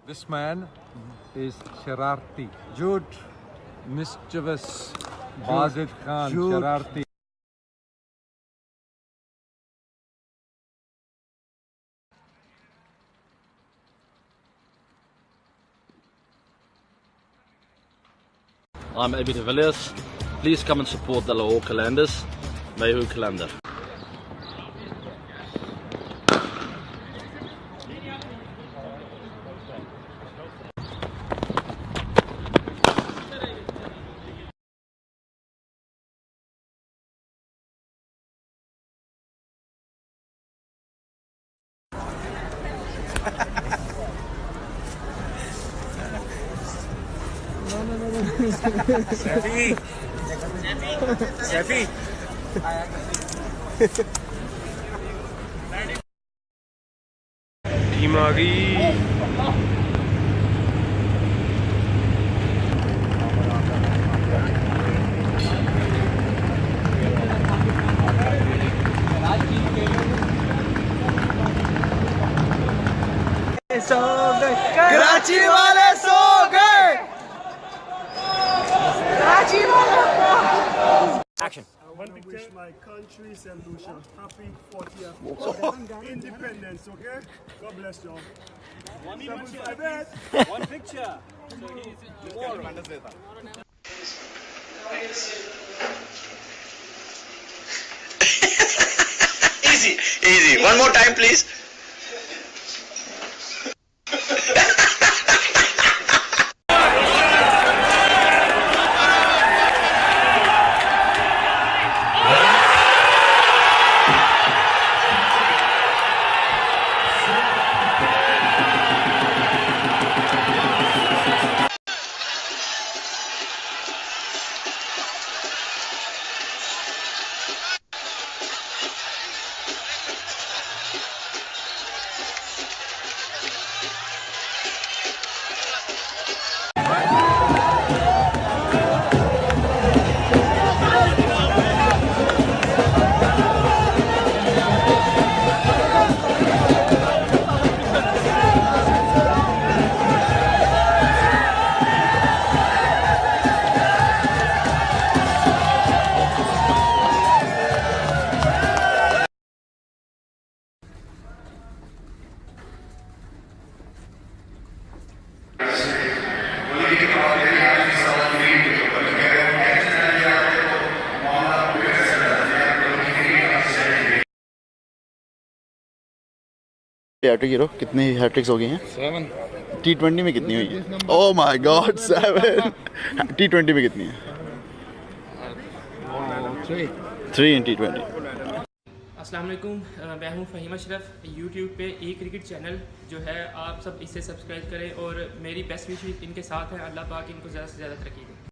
This man is Shararti. Jude, mischievous. Bazid Khan, Shararti. I'm Abid Villiers. Please come and support the Lahore Qalandars. Lahore Qalandar. Shafi. Team आ गई। सो गए कराची वाले, सो गए कराची वाले। Action. I want to wish my country, St. Lucia, happy 40th independence, okay? God bless y'all. One picture. So he's Easy. One more time, please. Hat-trick hero कितनी hat-tricks हो गई हैं? 7। T20 में कितनी हुई है? Oh my God 7। T20 में कितनी है? 3 in T20। अस्सलाम वालेकुम, मैं हूँ फ़हीम अशरफ। यूट्यूब पे ई क्रिकेट चैनल जो है, आप सब इसे सब्सक्राइब करें और मेरी बेस्ट विशेस इनके साथ हैं। अल्लाह पाक इनको ज़्यादा से ज़्यादा तरक्की दें।